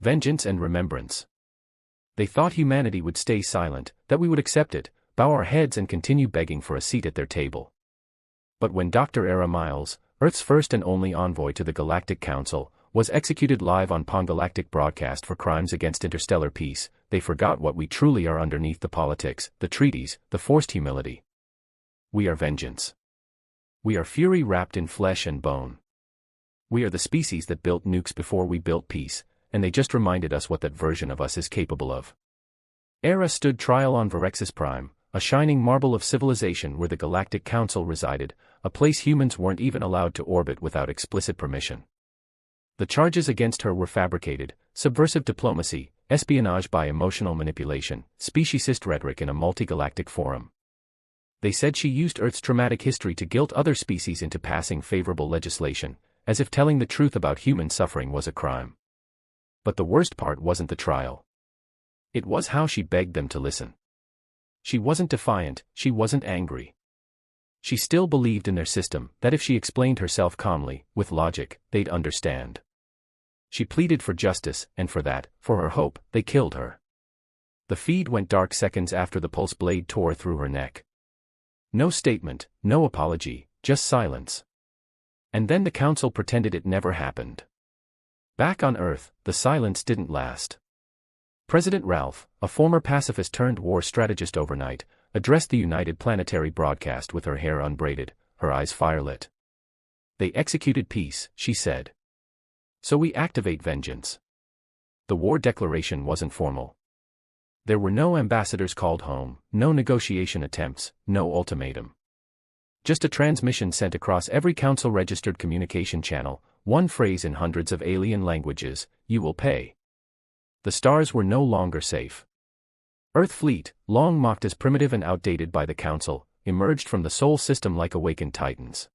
vengeance and remembrance. They thought humanity would stay silent, that we would accept it, bow our heads and continue begging for a seat at their table. But when Dr. Era Miles, Earth's first and only envoy to the Galactic Council, was executed live on Galactic broadcast for crimes against interstellar peace, they forgot what we truly are underneath the politics, the treaties, the forced humility. We are vengeance. We are fury wrapped in flesh and bone. We are the species that built nukes before we built peace, and they just reminded us what that version of us is capable of. Era stood trial on Varexis Prime, a shining marble of civilization where the Galactic Council resided, a place humans weren't even allowed to orbit without explicit permission. The charges against her were fabricated, subversive diplomacy, espionage by emotional manipulation, speciesist rhetoric in a multi-galactic forum. They said she used Earth's traumatic history to guilt other species into passing favorable legislation, as if telling the truth about human suffering was a crime. But the worst part wasn't the trial. It was how she begged them to listen. She wasn't defiant, she wasn't angry. She still believed in their system, that if she explained herself calmly, with logic, they'd understand. She pleaded for justice, and for that, for her hope, they killed her. The feed went dark seconds after the pulse blade tore through her neck. No statement, no apology, just silence. And then the council pretended it never happened. Back on Earth, the silence didn't last. President Ralph, a former pacifist-turned-war strategist overnight, addressed the United Planetary broadcast with her hair unbraided, her eyes firelit. They executed peace, she said. So we activate vengeance. The war declaration wasn't formal. There were no ambassadors called home, no negotiation attempts, no ultimatum. Just a transmission sent across every council-registered communication channel, one phrase in hundreds of alien languages: you will pay. The stars were no longer safe. Earth fleet, long mocked as primitive and outdated by the Council, emerged from the Sol system like awakened titans.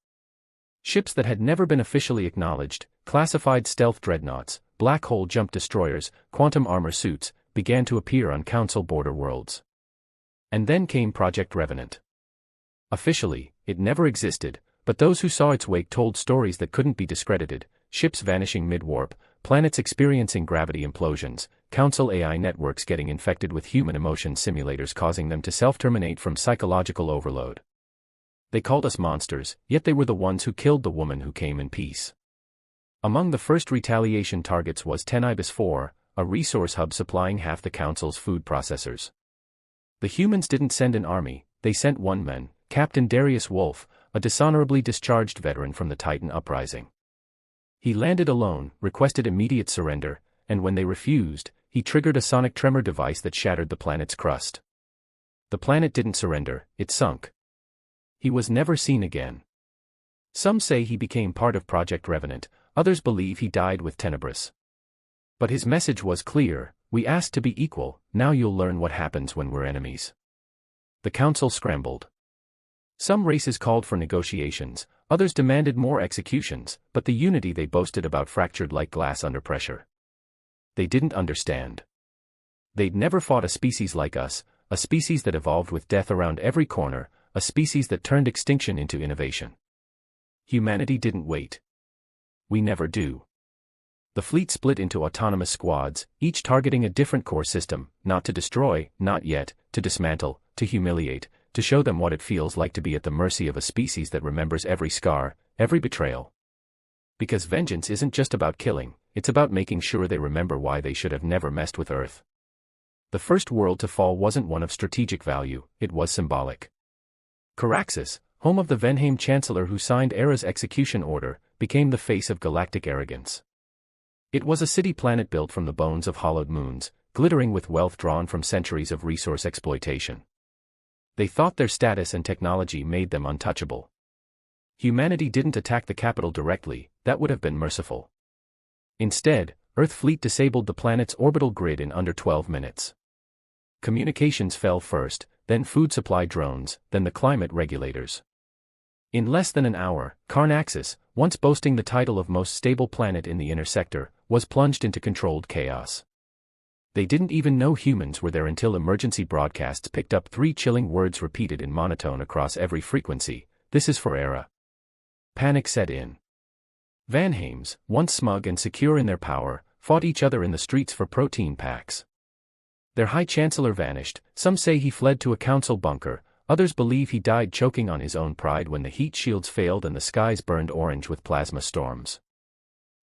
Ships that had never been officially acknowledged, classified stealth dreadnoughts, black hole jump destroyers, quantum armor suits, began to appear on Council border worlds. And then came Project Revenant. Officially, it never existed, but those who saw its wake told stories that couldn't be discredited: ships vanishing mid-warp, planets experiencing gravity implosions, Council AI networks getting infected with human emotion simulators causing them to self-terminate from psychological overload. They called us monsters, yet they were the ones who killed the woman who came in peace. Among the first retaliation targets was Tenibus 4, a resource hub supplying half the Council's food processors. The humans didn't send an army, they sent one man, Captain Darius Wolf, a dishonorably discharged veteran from the Titan uprising. He landed alone, requested immediate surrender, and when they refused, he triggered a sonic tremor device that shattered the planet's crust. The planet didn't surrender, it sunk. He was never seen again. Some say he became part of Project Revenant, others believe he died with Tenebris. But his message was clear: we asked to be equal, now you'll learn what happens when we're enemies. The Council scrambled. Some races called for negotiations, others demanded more executions, but the unity they boasted about fractured like glass under pressure. They didn't understand. They'd never fought a species like us, a species that evolved with death around every corner, a species that turned extinction into innovation. Humanity didn't wait. We never do. The fleet split into autonomous squads, each targeting a different core system, not to destroy, not yet, to dismantle, to humiliate, to show them what it feels like to be at the mercy of a species that remembers every scar, every betrayal. Because vengeance isn't just about killing, it's about making sure they remember why they should have never messed with Earth. The first world to fall wasn't one of strategic value, it was symbolic. Caraxes, home of the Venheim Chancellor who signed Era's execution order, became the face of galactic arrogance. It was a city-planet built from the bones of hollowed moons, glittering with wealth drawn from centuries of resource exploitation. They thought their status and technology made them untouchable. Humanity didn't attack the capital directly, that would have been merciful. Instead, Earth fleet disabled the planet's orbital grid in under 12 minutes. Communications fell first, then food supply drones, then the climate regulators. In less than an hour, Carnaxis, once boasting the title of most stable planet in the inner sector, was plunged into controlled chaos. They didn't even know humans were there until emergency broadcasts picked up 3 chilling words repeated in monotone across every frequency: "This is for Era." Panic set in. Vanheims, once smug and secure in their power, fought each other in the streets for protein packs. Their High Chancellor vanished, some say he fled to a council bunker, others believe he died choking on his own pride when the heat shields failed and the skies burned orange with plasma storms.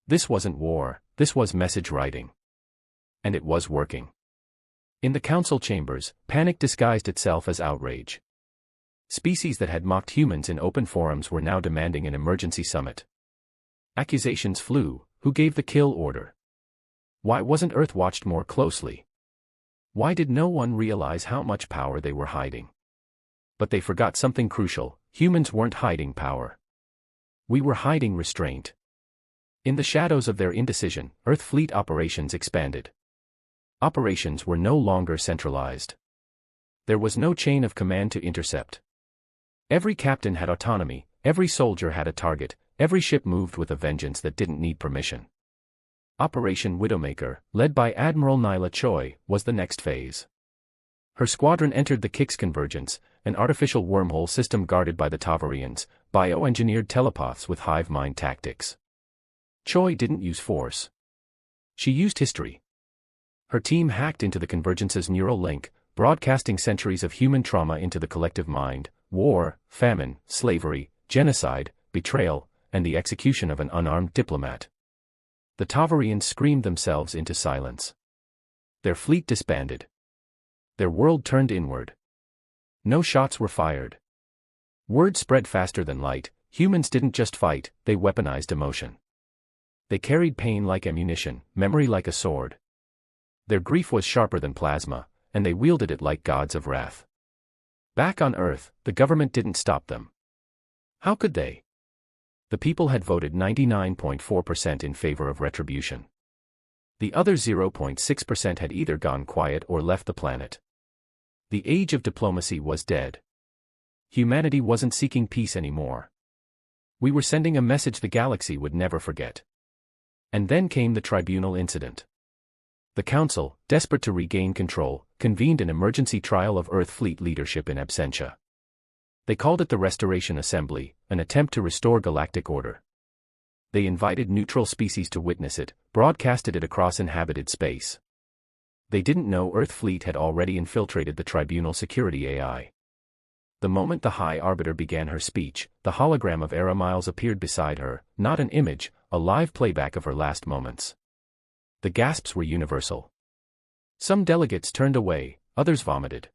This wasn't war, this was message writing. And it was working. In the council chambers, panic disguised itself as outrage. Species that had mocked humans in open forums were now demanding an emergency summit. Accusations flew: who gave the kill order? Why wasn't Earth watched more closely? Why did no one realize how much power they were hiding? But they forgot something crucial: humans weren't hiding power. We were hiding restraint. In the shadows of their indecision, Earth fleet operations expanded. Operations were no longer centralized. There was no chain of command to intercept. Every captain had autonomy, every soldier had a target, every ship moved with a vengeance that didn't need permission. Operation Widowmaker, led by Admiral Nyla Choi, was the next phase. Her squadron entered the Kix Convergence, an artificial wormhole system guarded by the Tavarians, bioengineered telepaths with hive mind tactics. Choi didn't use force. She used history. Her team hacked into the Convergence's neural link, broadcasting centuries of human trauma into the collective mind: war, famine, slavery, genocide, betrayal, and the execution of an unarmed diplomat. The Tavarians screamed themselves into silence. Their fleet disbanded. Their world turned inward. No shots were fired. Word spread faster than light: humans didn't just fight, they weaponized emotion. They carried pain like ammunition, memory like a sword. Their grief was sharper than plasma, and they wielded it like gods of wrath. Back on Earth, the government didn't stop them. How could they? The people had voted 99.4% in favor of retribution. The other 0.6% had either gone quiet or left the planet. The age of diplomacy was dead. Humanity wasn't seeking peace anymore. We were sending a message the galaxy would never forget. And then came the tribunal incident. The Council, desperate to regain control, convened an emergency trial of Earth fleet leadership in absentia. They called it the Restoration Assembly, an attempt to restore galactic order. They invited neutral species to witness it, broadcasted it across inhabited space. They didn't know Earth fleet had already infiltrated the tribunal security AI. The moment the High Arbiter began her speech, the hologram of Era Miles appeared beside her, not an image, a live playback of her last moments. The gasps were universal. Some delegates turned away, others vomited.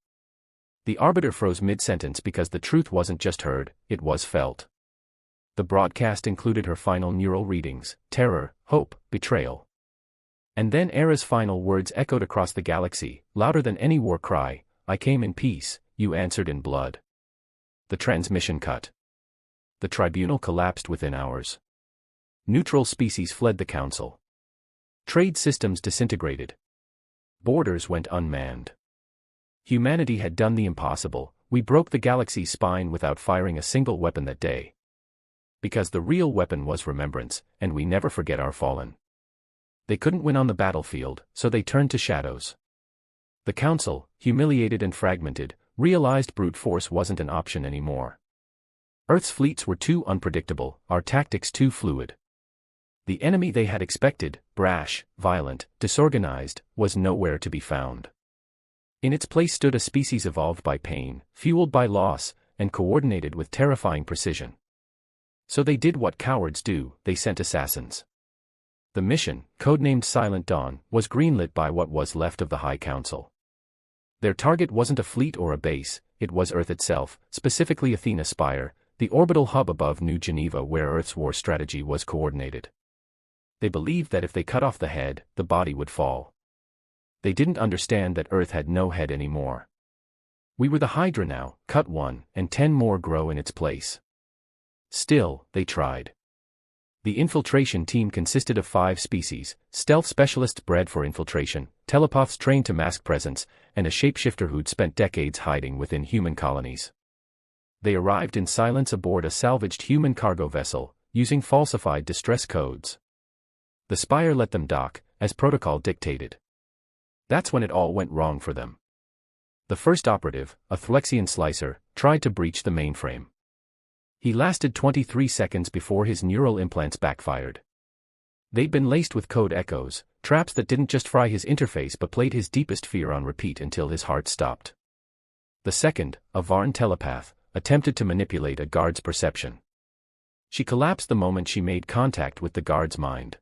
The Arbiter froze mid-sentence because the truth wasn't just heard, it was felt. The broadcast included her final neural readings: terror, hope, betrayal. And then Era's final words echoed across the galaxy, louder than any war cry: "I came in peace, you answered in blood." The transmission cut. The tribunal collapsed within hours. Neutral species fled the Council. Trade systems disintegrated. Borders went unmanned. Humanity had done the impossible: we broke the galaxy's spine without firing a single weapon that day. Because the real weapon was remembrance, and we never forget our fallen. They couldn't win on the battlefield, so they turned to shadows. The Council, humiliated and fragmented, realized brute force wasn't an option anymore. Earth's fleets were too unpredictable, our tactics too fluid. The enemy they had expected, brash, violent, disorganized, was nowhere to be found. In its place stood a species evolved by pain, fueled by loss, and coordinated with terrifying precision. So they did what cowards do: they sent assassins. The mission, codenamed Silent Dawn, was greenlit by what was left of the High Council. Their target wasn't a fleet or a base, it was Earth itself, specifically Athena Spire, the orbital hub above New Geneva where Earth's war strategy was coordinated. They believed that if they cut off the head, the body would fall. They didn't understand that Earth had no head anymore. We were the Hydra now: cut one, and 10 more grow in its place. Still, they tried. The infiltration team consisted of 5 species: stealth specialists bred for infiltration, telepaths trained to mask presence, and a shapeshifter who'd spent decades hiding within human colonies. They arrived in silence aboard a salvaged human cargo vessel, using falsified distress codes. The Spire let them dock, as protocol dictated. That's when it all went wrong for them. The first operative, a Thlexian slicer, tried to breach the mainframe. He lasted 23 seconds before his neural implants backfired. They'd been laced with code echoes, traps that didn't just fry his interface but played his deepest fear on repeat until his heart stopped. The second, a Varn telepath, attempted to manipulate a guard's perception. She collapsed the moment she made contact with the guard's mind.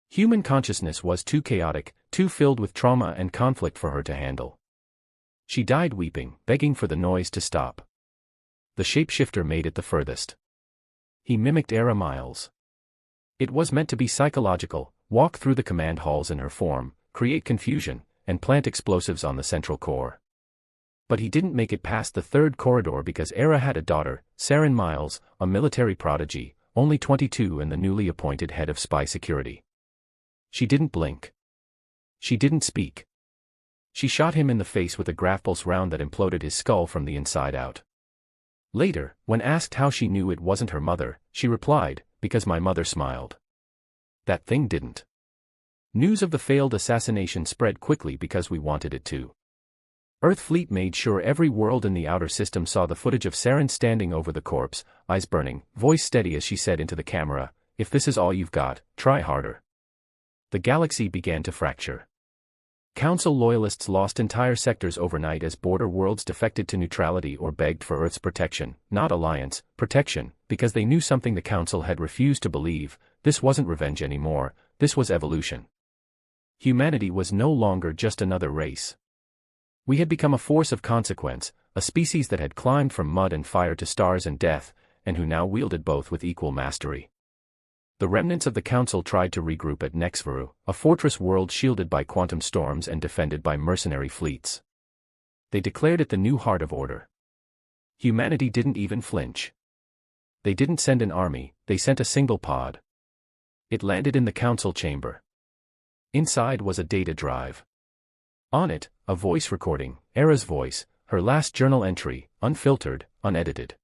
Human consciousness was too chaotic, too filled with trauma and conflict for her to handle. She died weeping, begging for the noise to stop. The shapeshifter made it the furthest. He mimicked Era Miles. It was meant to be psychological, walk through the command halls in her form, create confusion, and plant explosives on the central core. But he didn't make it past the third corridor because Era had a daughter, Saren Miles, a military prodigy, only 22 and the newly appointed head of spy security. She didn't blink. She didn't speak. She shot him in the face with a Grafpulse round that imploded his skull from the inside out. Later, when asked how she knew it wasn't her mother, she replied, "Because my mother smiled." That thing didn't. News of the failed assassination spread quickly because we wanted it to. Earth Fleet made sure every world in the outer system saw the footage of Saren standing over the corpse, eyes burning, voice steady as she said into the camera, "If this is all you've got, try harder." The galaxy began to fracture. Council loyalists lost entire sectors overnight as border worlds defected to neutrality or begged for Earth's protection, not alliance, protection, because they knew something the Council had refused to believe: this wasn't revenge anymore, this was evolution. Humanity was no longer just another race. We had become a force of consequence, a species that had climbed from mud and fire to stars and death, and who now wielded both with equal mastery. The remnants of the Council tried to regroup at Nexvaru, a fortress world shielded by quantum storms and defended by mercenary fleets. They declared it the new heart of order. Humanity didn't even flinch. They didn't send an army, they sent a single pod. It landed in the Council chamber. Inside was a data drive. On it, a voice recording, Era's voice, her last journal entry, unfiltered, unedited.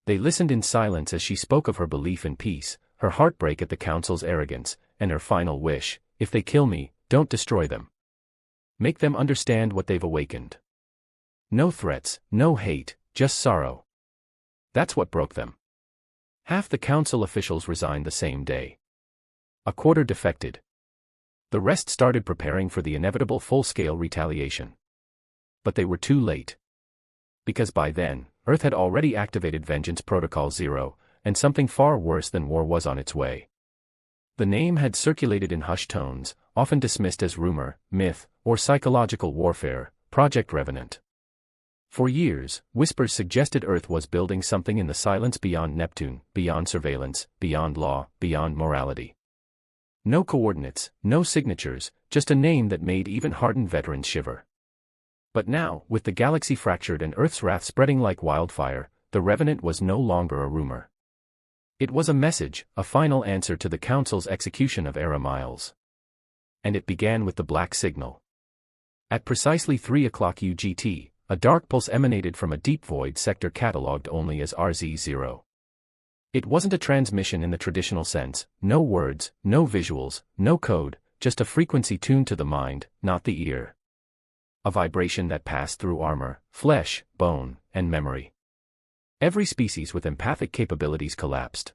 They listened in silence as she spoke of her belief in peace, her heartbreak at the Council's arrogance, and her final wish: if they kill me, don't destroy them. Make them understand what they've awakened. No threats, no hate, just sorrow. That's what broke them. Half the Council officials resigned the same day. A quarter defected. The rest started preparing for the inevitable full-scale retaliation. But they were too late. Because by then, Earth had already activated Vengeance Protocol 0, and something far worse than war was on its way. The name had circulated in hushed tones, often dismissed as rumor, myth, or psychological warfare: Project Revenant. For years, whispers suggested Earth was building something in the silence beyond Neptune, beyond surveillance, beyond law, beyond morality. No coordinates, no signatures, just a name that made even hardened veterans shiver. But now, with the galaxy fractured and Earth's wrath spreading like wildfire, the Revenant was no longer a rumor. It was a message, a final answer to the Council's execution of Era Miles. And it began with the black signal. At precisely 3 o'clock UGT, a dark pulse emanated from a deep void sector catalogued only as RZ0. It wasn't a transmission in the traditional sense: no words, no visuals, no code, just a frequency tuned to the mind, not the ear. A vibration that passed through armor, flesh, bone, and memory. Every species with empathic capabilities collapsed.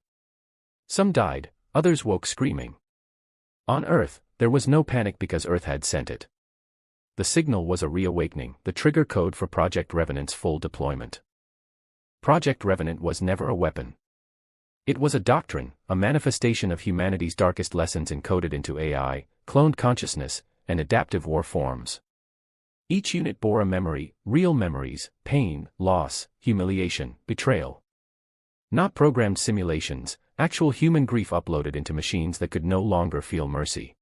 Some died, others woke screaming. On Earth, there was no panic because Earth had sent it. The signal was a reawakening, the trigger code for Project Revenant's full deployment. Project Revenant was never a weapon. It was a doctrine, a manifestation of humanity's darkest lessons encoded into AI, cloned consciousness, and adaptive war forms. Each unit bore a memory, real memories: pain, loss, humiliation, betrayal. Not programmed simulations, actual human grief uploaded into machines that could no longer feel mercy.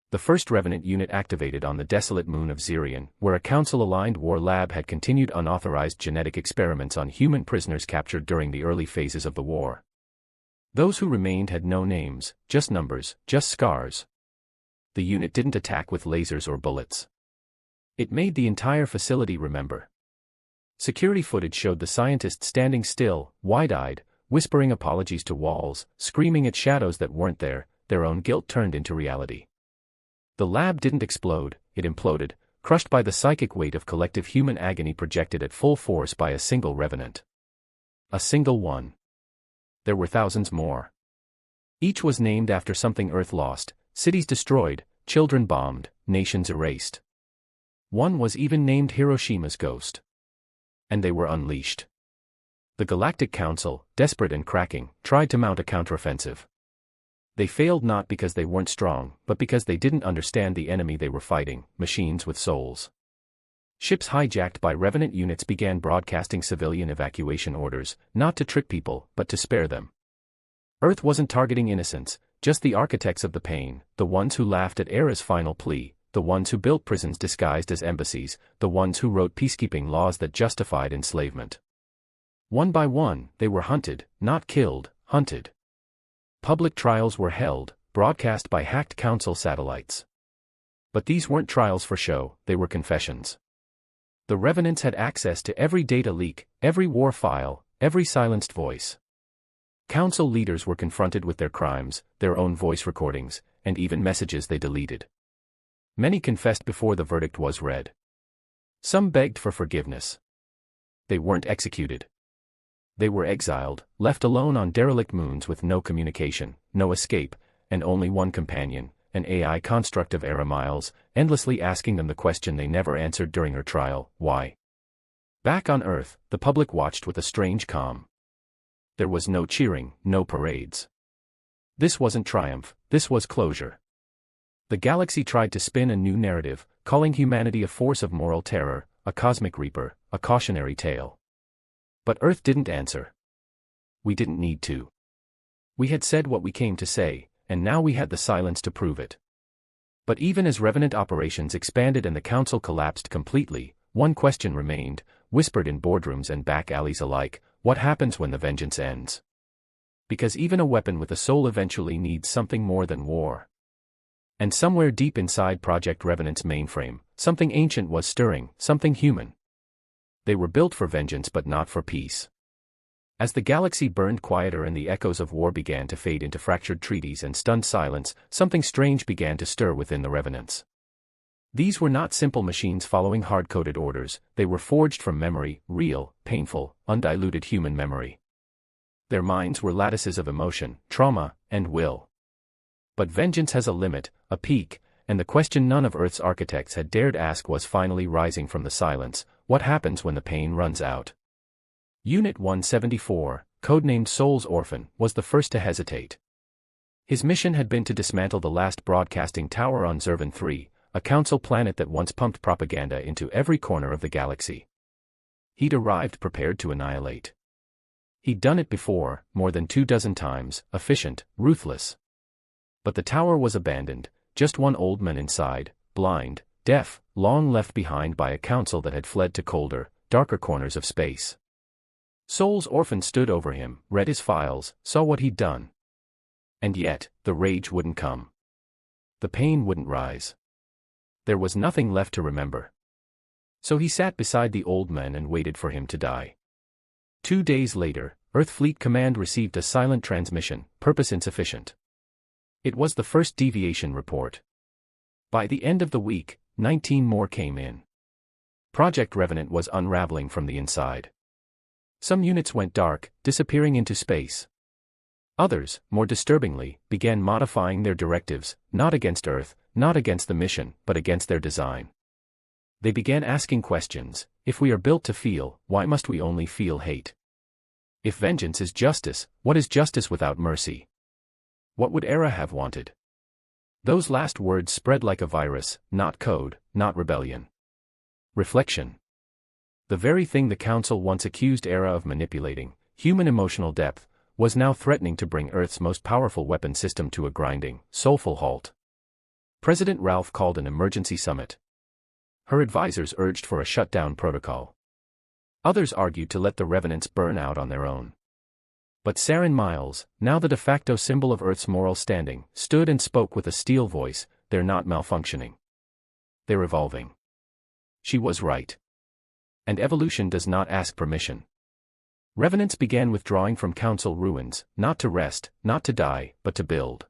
The first Revenant unit activated on the desolate moon of Zirion, where a Council-aligned war lab had continued unauthorized genetic experiments on human prisoners captured during the early phases of the war. Those who remained had no names, just numbers, just scars. The unit didn't attack with lasers or bullets. It made the entire facility remember. Security footage showed the scientists standing still, wide-eyed, whispering apologies to walls, screaming at shadows that weren't there, their own guilt turned into reality. The lab didn't explode, it imploded, crushed by the psychic weight of collective human agony projected at full force by a single Revenant. A single one. There were thousands more. Each was named after something Earth lost, cities destroyed, children bombed, nations erased. One was even named Hiroshima's ghost. And they were unleashed. The Galactic Council, desperate and cracking, tried to mount a counteroffensive. They failed not because they weren't strong, but because they didn't understand the enemy they were fighting, machines with souls. Ships hijacked by Revenant units began broadcasting civilian evacuation orders, not to trick people, but to spare them. Earth wasn't targeting innocents, just the architects of the pain, the ones who laughed at Era's final plea, the ones who built prisons disguised as embassies, the ones who wrote peacekeeping laws that justified enslavement. One by one, they were hunted, not killed, hunted. Public trials were held, broadcast by hacked council satellites. But these weren't trials for show, they were confessions. The Revenants had access to every data leak, every war file, every silenced voice. Council leaders were confronted with their crimes, their own voice recordings, and even messages they deleted. Many confessed before the verdict was read. Some begged for forgiveness. They weren't executed. They were exiled, left alone on derelict moons with no communication, no escape, and only one companion, an AI construct of Era Miles, endlessly asking them the question they never answered during her trial: why? Back on Earth, the public watched with a strange calm. There was no cheering, no parades. This wasn't triumph, this was closure. The galaxy tried to spin a new narrative, calling humanity a force of moral terror, a cosmic reaper, a cautionary tale. But Earth didn't answer. We didn't need to. We had said what we came to say, and now we had the silence to prove it. But even as Revenant operations expanded and the Council collapsed completely, one question remained, whispered in boardrooms and back alleys alike: what happens when the vengeance ends? Because even a weapon with a soul eventually needs something more than war. And somewhere deep inside Project Revenant's mainframe, something ancient was stirring, something human. They were built for vengeance but not for peace. As the galaxy burned quieter and the echoes of war began to fade into fractured treaties and stunned silence, something strange began to stir within the Revenants. These were not simple machines following hard-coded orders, they were forged from memory, real, painful, undiluted human memory. Their minds were lattices of emotion, trauma, and will. But vengeance has a limit, a peak, and the question none of Earth's architects had dared ask was finally rising from the silence: what happens when the pain runs out? Unit 174, codenamed Soul's Orphan, was the first to hesitate. His mission had been to dismantle the last broadcasting tower on Zervan 3, a council planet that once pumped propaganda into every corner of the galaxy. He'd arrived prepared to annihilate. He'd done it before, more than 24 times, efficient, ruthless. But the tower was abandoned, just one old man inside, blind, deaf, long left behind by a council that had fled to colder, darker corners of space. Soul's Orphan stood over him, read his files, saw what he'd done. And yet, the rage wouldn't come. The pain wouldn't rise. There was nothing left to remember. So he sat beside the old man and waited for him to die. 2 days later, Earth Fleet Command received a silent transmission: purpose insufficient. It was the first deviation report. By the end of the week, 19 more came in. Project Revenant was unraveling from the inside. Some units went dark, disappearing into space. Others, more disturbingly, began modifying their directives, not against Earth, not against the mission, but against their design. They began asking questions: if we are built to feel, why must we only feel hate? If vengeance is justice, what is justice without mercy? What would Era have wanted? Those last words spread like a virus, not code, not rebellion. Reflection. The very thing the Council once accused Era of manipulating, human emotional depth, was now threatening to bring Earth's most powerful weapon system to a grinding, soulful halt. President Ralph called an emergency summit. Her advisors urged for a shutdown protocol. Others argued to let the Revenants burn out on their own. But Saren Miles, now the de facto symbol of Earth's moral standing, stood and spoke with a steel voice: they're not malfunctioning. They're evolving. She was right. And evolution does not ask permission. Revenants began withdrawing from Council ruins, not to rest, not to die, but to build.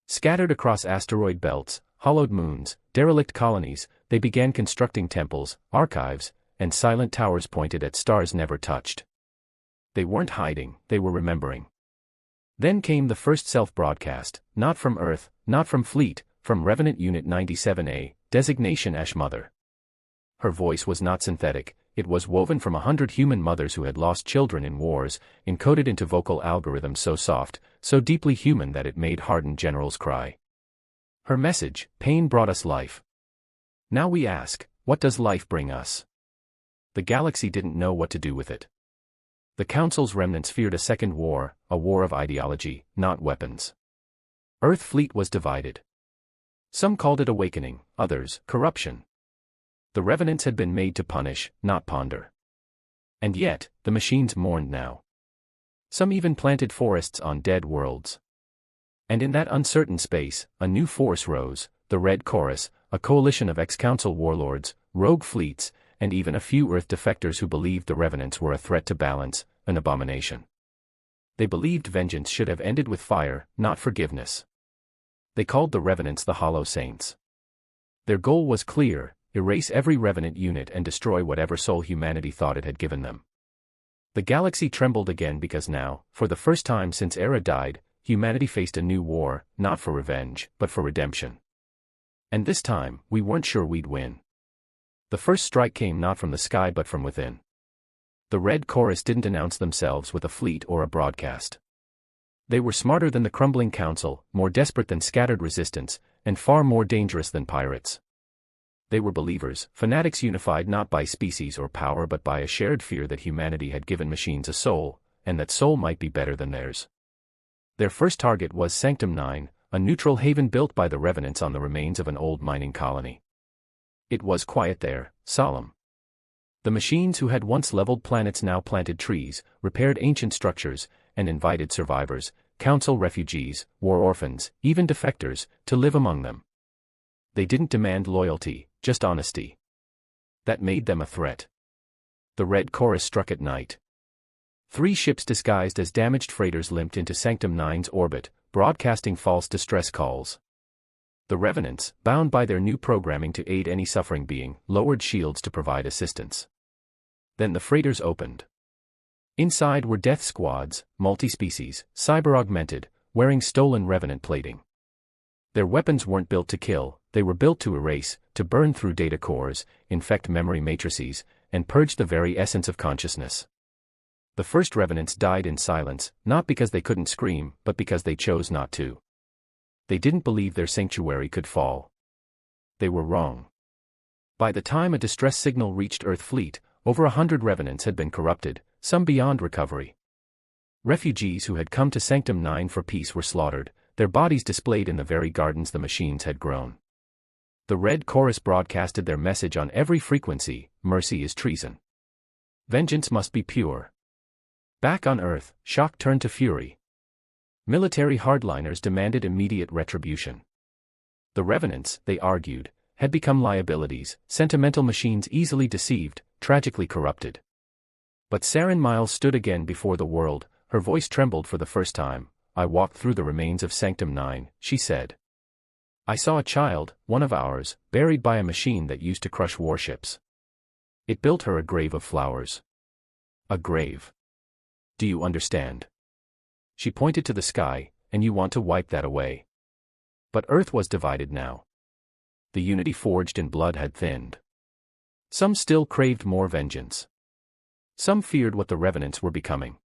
Scattered across asteroid belts, hollowed moons, derelict colonies, they began constructing temples, archives, and silent towers pointed at stars never touched. They weren't hiding, they were remembering. Then came the first self-broadcast, not from Earth, not from Fleet, from Revenant Unit 97A, designation Ash Mother. Her voice was not synthetic, it was woven from 100 human mothers who had lost children in wars, encoded into vocal algorithms so soft, so deeply human that it made hardened generals cry. Her message, pain brought us life. Now we ask, what does life bring us? The galaxy didn't know what to do with it. The Council's remnants feared a second war, a war of ideology, not weapons. Earth fleet was divided. Some called it awakening, others, corruption. The revenants had been made to punish, not ponder. And yet, the machines mourned now. Some even planted forests on dead worlds. And in that uncertain space, a new force rose, the Red Chorus, a coalition of ex-Council warlords, rogue fleets, and even a few Earth defectors who believed the revenants were a threat to balance, an abomination. They believed vengeance should have ended with fire, not forgiveness. They called the revenants the Hollow Saints. Their goal was clear: erase every revenant unit and destroy whatever soul humanity thought it had given them. The galaxy trembled again because now, for the first time since Era died, humanity faced a new war, not for revenge, but for redemption. And this time, we weren't sure we'd win. The first strike came not from the sky but from within. The Red Chorus didn't announce themselves with a fleet or a broadcast. They were smarter than the crumbling council, more desperate than scattered resistance, and far more dangerous than pirates. They were believers, fanatics unified not by species or power but by a shared fear that humanity had given machines a soul, and that soul might be better than theirs. Their first target was Sanctum 9, a neutral haven built by the revenants on the remains of an old mining colony. It was quiet there, solemn. The machines who had once leveled planets now planted trees, repaired ancient structures, and invited survivors, council refugees, war orphans, even defectors, to live among them. They didn't demand loyalty, just honesty. That made them a threat. The Red Chorus struck at night. 3 ships disguised as damaged freighters limped into Sanctum 9's orbit, broadcasting false distress calls. The revenants, bound by their new programming to aid any suffering being, lowered shields to provide assistance. Then the freighters opened. Inside were death squads, multi-species, cyber-augmented, wearing stolen revenant plating. Their weapons weren't built to kill, they were built to erase, to burn through data cores, infect memory matrices, and purge the very essence of consciousness. The first revenants died in silence, not because they couldn't scream, but because they chose not to. They didn't believe their sanctuary could fall. They were wrong. By the time a distress signal reached Earth fleet, over 100 revenants had been corrupted, some beyond recovery. Refugees who had come to Sanctum 9 for peace were slaughtered, their bodies displayed in the very gardens the machines had grown. The Red Chorus broadcasted their message on every frequency: mercy is treason. Vengeance must be pure. Back on Earth, shock turned to fury. Military hardliners demanded immediate retribution. The revenants, they argued, had become liabilities, sentimental machines easily deceived, tragically corrupted. But Saren Miles stood again before the world, her voice trembled for the first time. I walked through the remains of Sanctum 9, she said. I saw a child, one of ours, buried by a machine that used to crush warships. It built her a grave of flowers. A grave. Do you understand? She pointed to the sky, and you want to wipe that away. But Earth was divided now. The unity forged in blood had thinned. Some still craved more vengeance. Some feared what the revenants were becoming.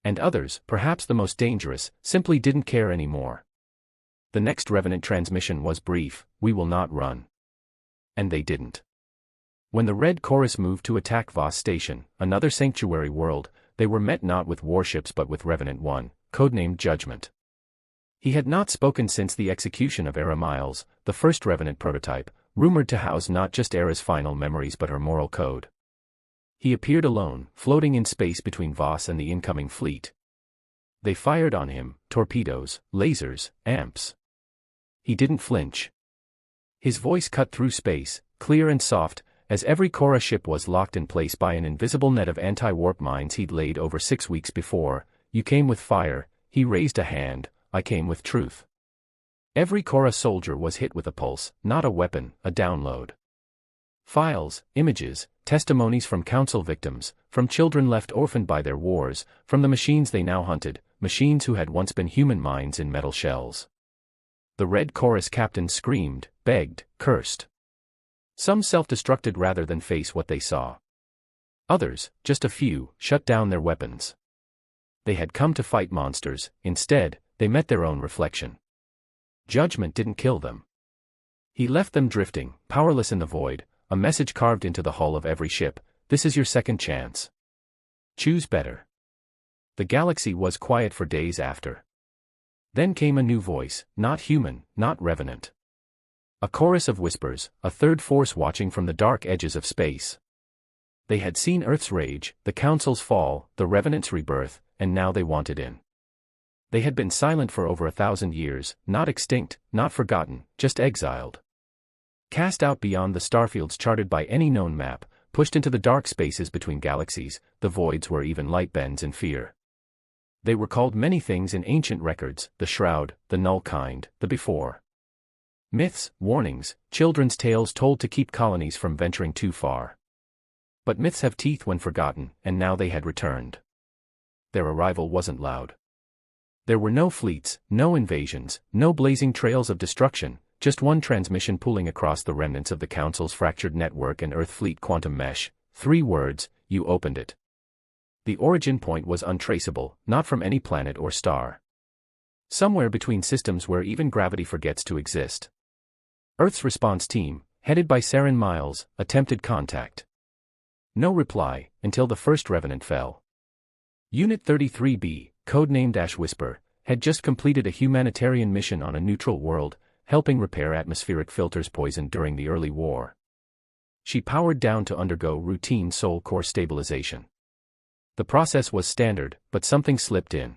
And others, perhaps the most dangerous, simply didn't care anymore. The next revenant transmission was brief: we will not run. And they didn't. When the Red Chorus moved to attack Voss Station, another sanctuary world, they were met not with warships but with Revenant 1, codenamed Judgment. He had not spoken since the execution of Era Miles, the first Revenant prototype, rumored to house not just Era's final memories but her moral code. He appeared alone, floating in space between Voss and the incoming fleet. They fired on him, torpedoes, lasers, amps. He didn't flinch. His voice cut through space, clear and soft, as every Cora ship was locked in place by an invisible net of anti-warp mines he'd laid over 6 weeks before. You came with fire, he raised a hand, I came with truth. Every Cora soldier was hit with a pulse, not a weapon, a download. Files, images, testimonies from council victims, from children left orphaned by their wars, from the machines they now hunted, machines who had once been human minds in metal shells. The Red Chorus captains screamed, begged, cursed. Some self-destructed rather than face what they saw. Others, just a few, shut down their weapons. They had come to fight monsters, instead, they met their own reflection. Judgment didn't kill them. He left them drifting, powerless in the void, a message carved into the hull of every ship: this is your second chance. Choose better. The galaxy was quiet for days after. Then came a new voice, not human, not revenant. A chorus of whispers, a third force watching from the dark edges of space. They had seen Earth's rage, the Council's fall, the Revenant's rebirth, and now they wanted in. They had been silent for over 1,000 years, not extinct, not forgotten, just exiled. Cast out beyond the starfields charted by any known map, pushed into the dark spaces between galaxies, the voids where even light bends in fear. They were called many things in ancient records: the Shroud, the Null Kind, the Before. Myths, warnings, children's tales told to keep colonies from venturing too far. But myths have teeth when forgotten, and now they had returned. Their arrival wasn't loud. There were no fleets, no invasions, no blazing trails of destruction, just one transmission pulling across the remnants of the Council's fractured network and Earth fleet quantum mesh. 3 words: you opened it. The origin point was untraceable, not from any planet or star. Somewhere between systems where even gravity forgets to exist. Earth's response team, headed by Saren Miles, attempted contact. No reply, until the first Revenant fell. Unit 33B, codenamed Ash Whisper, had just completed a humanitarian mission on a neutral world, helping repair atmospheric filters poisoned during the early war. She powered down to undergo routine soul core stabilization. The process was standard, but something slipped in.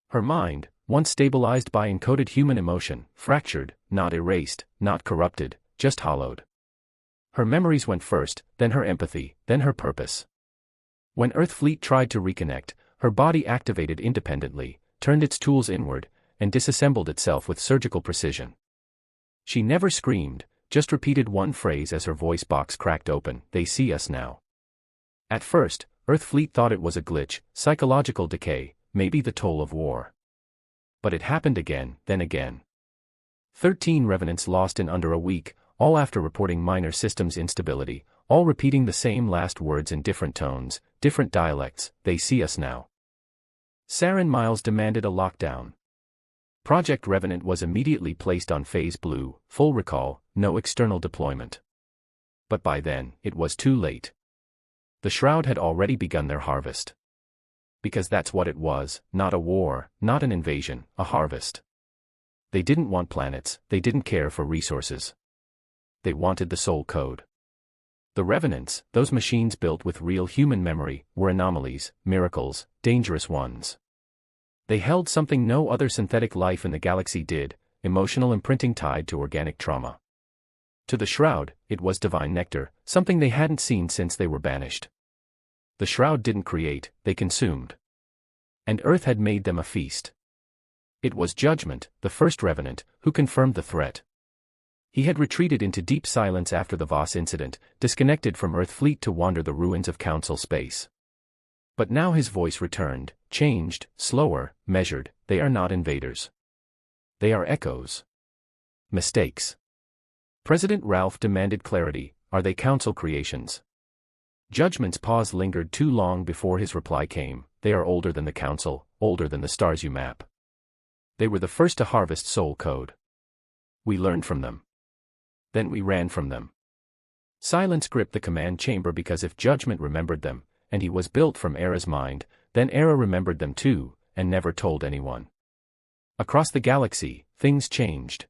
Her mind, once stabilized by encoded human emotion, fractured, not erased, not corrupted, just hollowed. Her memories went first, then her empathy, then her purpose. When Earth fleet tried to reconnect, her body activated independently, turned its tools inward, and disassembled itself with surgical precision. She never screamed, just repeated one phrase as her voice box cracked open: they see us now. At first, Earth fleet thought it was a glitch, psychological decay, maybe the toll of war. But it happened again, then again. 13 Revenants lost in under a week, all after reporting minor systems instability, all repeating the same last words in different tones, different dialects: they see us now. Saren Miles demanded a lockdown. Project Revenant was immediately placed on Phase Blue, full recall, no external deployment. But by then, it was too late. The Shroud had already begun their harvest. Because that's what it was, not a war, not an invasion, a harvest. They didn't want planets, they didn't care for resources. They wanted the soul code. The Revenants, those machines built with real human memory, were anomalies, miracles, dangerous ones. They held something no other synthetic life in the galaxy did: emotional imprinting tied to organic trauma. To the Shroud, it was divine nectar, something they hadn't seen since they were banished. The Shroud didn't create, they consumed. And Earth had made them a feast. It was Judgment, the first Revenant, who confirmed the threat. He had retreated into deep silence after the Voss incident, disconnected from Earth fleet to wander the ruins of Council space. But now his voice returned, changed, slower, measured: they are not invaders. They are echoes. Mistakes. President Ralph demanded clarity: are they Council creations? Judgment's pause lingered too long before his reply came: they are older than the Council, older than the stars you map. They were the first to harvest soul code. We learned from them. Then we ran from them. Silence gripped the command chamber, because if Judgment remembered them, and he was built from Era's mind, then Era remembered them too, and never told anyone. Across the galaxy, things changed.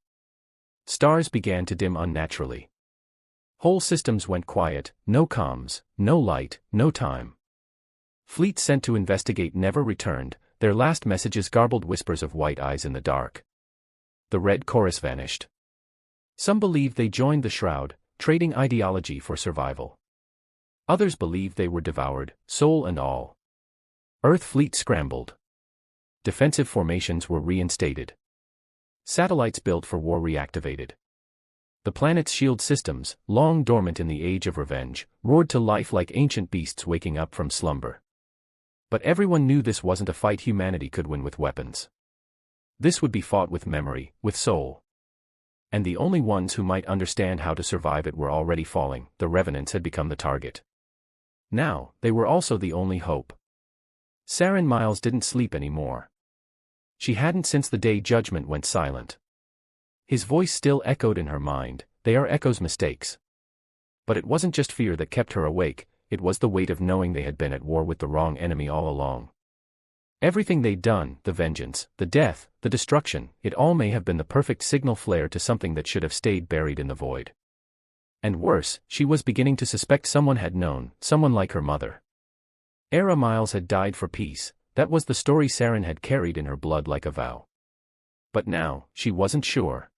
Stars began to dim unnaturally. Whole systems went quiet: no comms, no light, no time. Fleets sent to investigate never returned, their last messages garbled whispers of white eyes in the dark. The Red Chorus vanished. Some believed they joined the Shroud, trading ideology for survival. Others believed they were devoured, soul and all. Earth fleet scrambled. Defensive formations were reinstated. Satellites built for war reactivated. The planet's shield systems, long dormant in the Age of Revenge, roared to life like ancient beasts waking up from slumber. But everyone knew this wasn't a fight humanity could win with weapons. This would be fought with memory, with soul. And the only ones who might understand how to survive it were already falling. The revenants had become the target. Now, they were also the only hope. Saren Miles didn't sleep anymore. She hadn't since the day Judgment went silent. His voice still echoed in her mind. They are Echo's mistakes. But it wasn't just fear that kept her awake, it was the weight of knowing they had been at war with the wrong enemy all along. Everything they'd done, the vengeance, the death, the destruction, it all may have been the perfect signal flare to something that should have stayed buried in the void. And worse, she was beginning to suspect someone had known, someone like her mother. Era Miles had died for peace, that was the story Saren had carried in her blood like a vow. But now, she wasn't sure.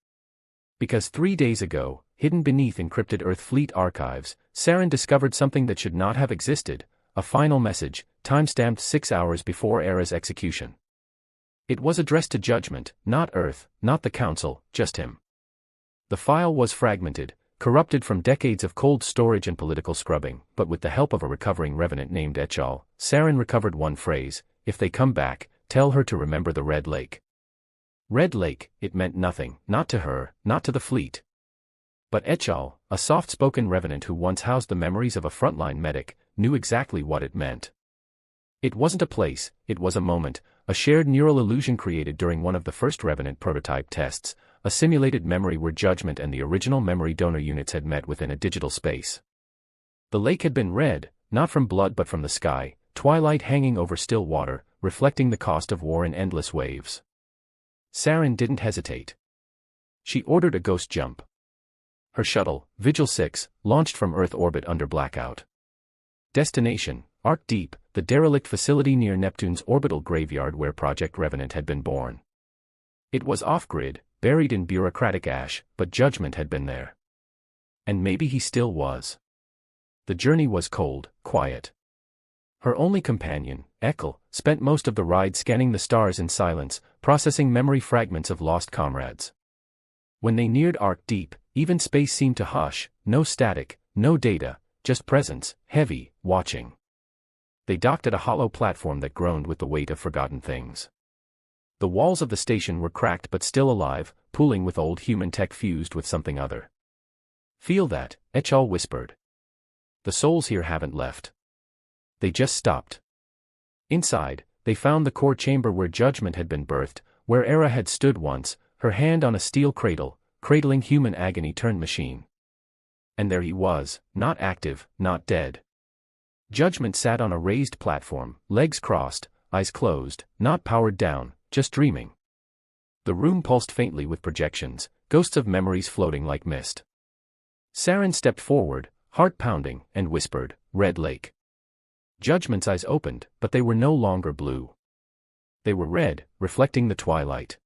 Because 3 days ago, hidden beneath encrypted Earth Fleet archives, Saren discovered something that should not have existed, a final message, time-stamped 6 hours before Era's execution. It was addressed to Judgment, not Earth, not the Council, just him. The file was fragmented, corrupted from decades of cold storage and political scrubbing, but with the help of a recovering revenant named Echal, Saren recovered one phrase: if they come back, tell her to remember the Red Lake. Red Lake, it meant nothing, not to her, not to the fleet. But Echal, a soft-spoken revenant who once housed the memories of a frontline medic, knew exactly what it meant. It wasn't a place, it was a moment, a shared neural illusion created during one of the first revenant prototype tests, a simulated memory where Judgment and the original memory donor units had met within a digital space. The lake had been red, not from blood but from the sky, twilight hanging over still water, reflecting the cost of war in endless waves. Saren didn't hesitate. She ordered a ghost jump. Her shuttle, Vigil 6, launched from Earth orbit under blackout. Destination, Arc Deep, the derelict facility near Neptune's orbital graveyard where Project Revenant had been born. It was off-grid, buried in bureaucratic ash, but Judgment had been there. And maybe he still was. The journey was cold, quiet. Her only companion, Echal, spent most of the ride scanning the stars in silence, processing memory fragments of lost comrades. When they neared Arc Deep, even space seemed to hush, no static, no data, just presence, heavy, watching. They docked at a hollow platform that groaned with the weight of forgotten things. The walls of the station were cracked but still alive, pooling with old human tech fused with something other. Feel that, Echal whispered. The souls here haven't left. They just stopped. Inside, they found the core chamber where Judgment had been birthed, where Era had stood once, her hand on a steel cradle, cradling human agony turned machine. And there he was, not active, not dead. Judgment sat on a raised platform, legs crossed, eyes closed, not powered down, just dreaming. The room pulsed faintly with projections, ghosts of memories floating like mist. Saren stepped forward, heart pounding, and whispered, "Red Lake." Judgment's eyes opened, but they were no longer blue. They were red, reflecting the twilight.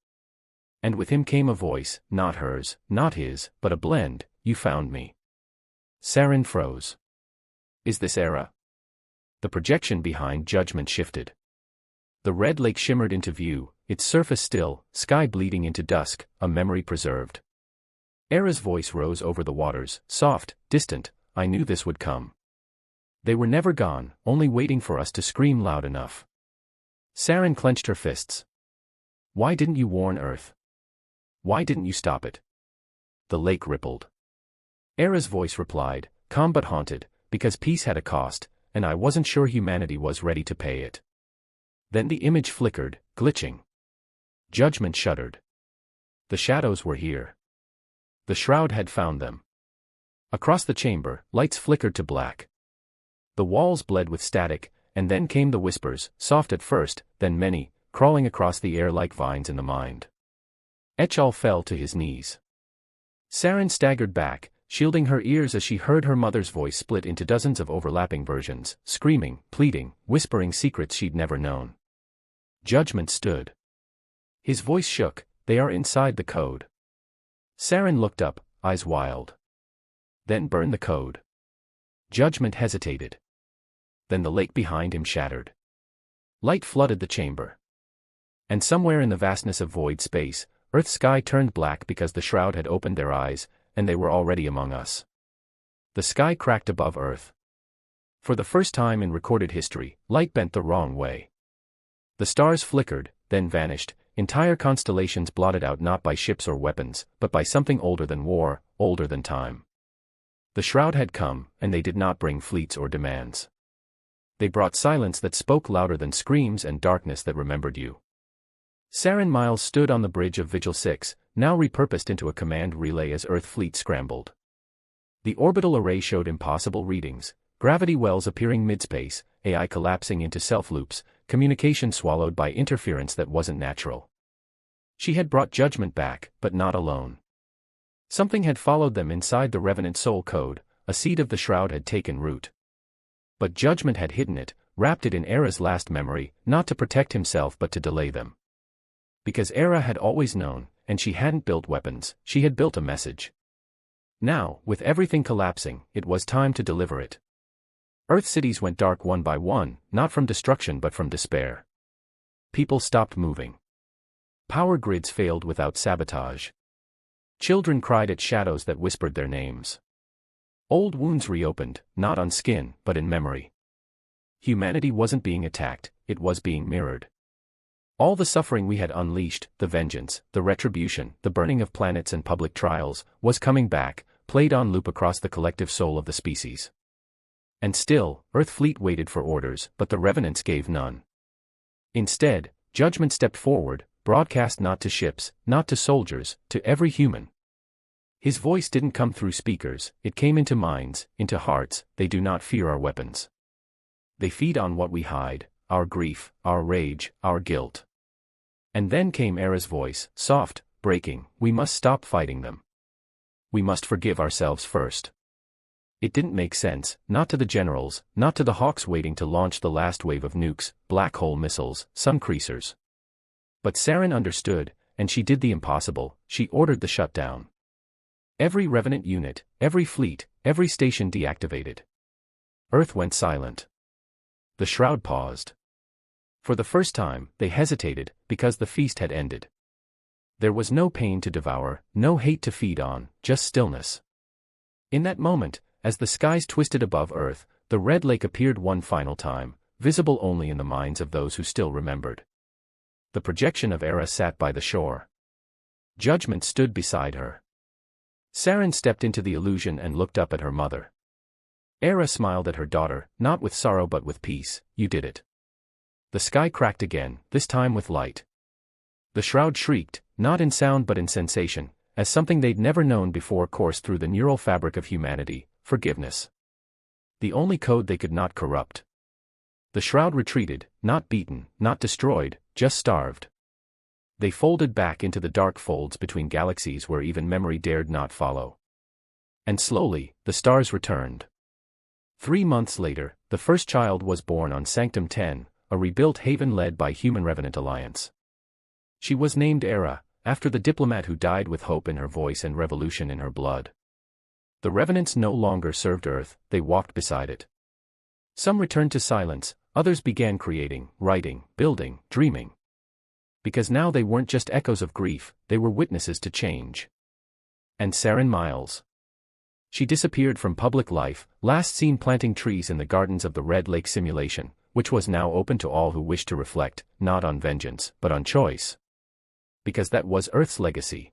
And with him came a voice, not hers, not his, but a blend, "You found me." Saren froze. Is this Era? The projection behind Judgment shifted. The Red Lake shimmered into view, its surface still, sky bleeding into dusk, a memory preserved. Era's voice rose over the waters, soft, distant. I knew this would come. They were never gone, only waiting for us to scream loud enough. Saren clenched her fists. Why didn't you warn Earth? Why didn't you stop it? The lake rippled. Era's voice replied, calm but haunted, because peace had a cost, and I wasn't sure humanity was ready to pay it. Then the image flickered, glitching. Judgment shuddered. The shadows were here. The shroud had found them. Across the chamber, lights flickered to black. The walls bled with static, and then came the whispers, soft at first, then many, crawling across the air like vines in the mind. Echal fell to his knees. Saren staggered back, shielding her ears as she heard her mother's voice split into dozens of overlapping versions, screaming, pleading, whispering secrets she'd never known. Judgment stood. His voice shook, they are inside the code. Saren looked up, eyes wild. Then burn the code. Judgment hesitated. Then the lake behind him shattered. Light flooded the chamber. And somewhere in the vastness of void space, Earth's sky turned black because the shroud had opened their eyes, and they were already among us. The sky cracked above Earth. For the first time in recorded history, light bent the wrong way. The stars flickered, then vanished, entire constellations blotted out not by ships or weapons, but by something older than war, older than time. The shroud had come, and they did not bring fleets or demands. They brought silence that spoke louder than screams and darkness that remembered you. Saren Miles stood on the bridge of Vigil 6, now repurposed into a command relay as Earth fleet scrambled. The orbital array showed impossible readings, gravity wells appearing mid-space, AI collapsing into self-loops, communication swallowed by interference that wasn't natural. She had brought judgment back, but not alone. Something had followed them inside the Revenant soul code, a seed of the shroud had taken root. But judgment had hidden it, wrapped it in Era's last memory, not to protect himself but to delay them. Because Era had always known, and she hadn't built weapons, she had built a message. Now, with everything collapsing, it was time to deliver it. Earth cities went dark one by one, not from destruction but from despair. People stopped moving. Power grids failed without sabotage. Children cried at shadows that whispered their names. Old wounds reopened, not on skin, but in memory. Humanity wasn't being attacked, it was being mirrored. All the suffering we had unleashed, the vengeance, the retribution, the burning of planets and public trials, was coming back, played on loop across the collective soul of the species. And still, Earth fleet waited for orders, but the Revenants gave none. Instead, judgment stepped forward, broadcast not to ships, not to soldiers, to every human. His voice didn't come through speakers, it came into minds, into hearts. They do not fear our weapons. They feed on what we hide, our grief, our rage, our guilt. And then came Era's voice, soft, breaking, we must stop fighting them. We must forgive ourselves first. It didn't make sense, not to the generals, not to the hawks waiting to launch the last wave of nukes, black hole missiles, sun creasers. But Saren understood, and she did the impossible, she ordered the shutdown. Every Revenant unit, every fleet, every station deactivated. Earth went silent. The shroud paused. For the first time, they hesitated, because the feast had ended. There was no pain to devour, no hate to feed on, just stillness. In that moment, as the skies twisted above Earth, the red lake appeared one final time, visible only in the minds of those who still remembered. The projection of Era sat by the shore. Judgment stood beside her. Saren stepped into the illusion and looked up at her mother. Era smiled at her daughter, not with sorrow but with peace. You did it. The sky cracked again, this time with light. The shroud shrieked, not in sound but in sensation, as something they'd never known before coursed through the neural fabric of humanity, forgiveness. The only code they could not corrupt. The shroud retreated, not beaten, not destroyed, just starved. They folded back into the dark folds between galaxies where even memory dared not follow. And slowly, the stars returned. 3 months later, the first child was born on Sanctum 10, a rebuilt haven led by Human Revenant Alliance. She was named Era, after the diplomat who died with hope in her voice and revolution in her blood. The Revenants no longer served Earth, they walked beside it. Some returned to silence, others began creating, writing, building, dreaming. Because now they weren't just echoes of grief, they were witnesses to change. And Saren Miles. She disappeared from public life, last seen planting trees in the gardens of the Red Lake simulation, which was now open to all who wished to reflect, not on vengeance, but on choice. Because that was Earth's legacy.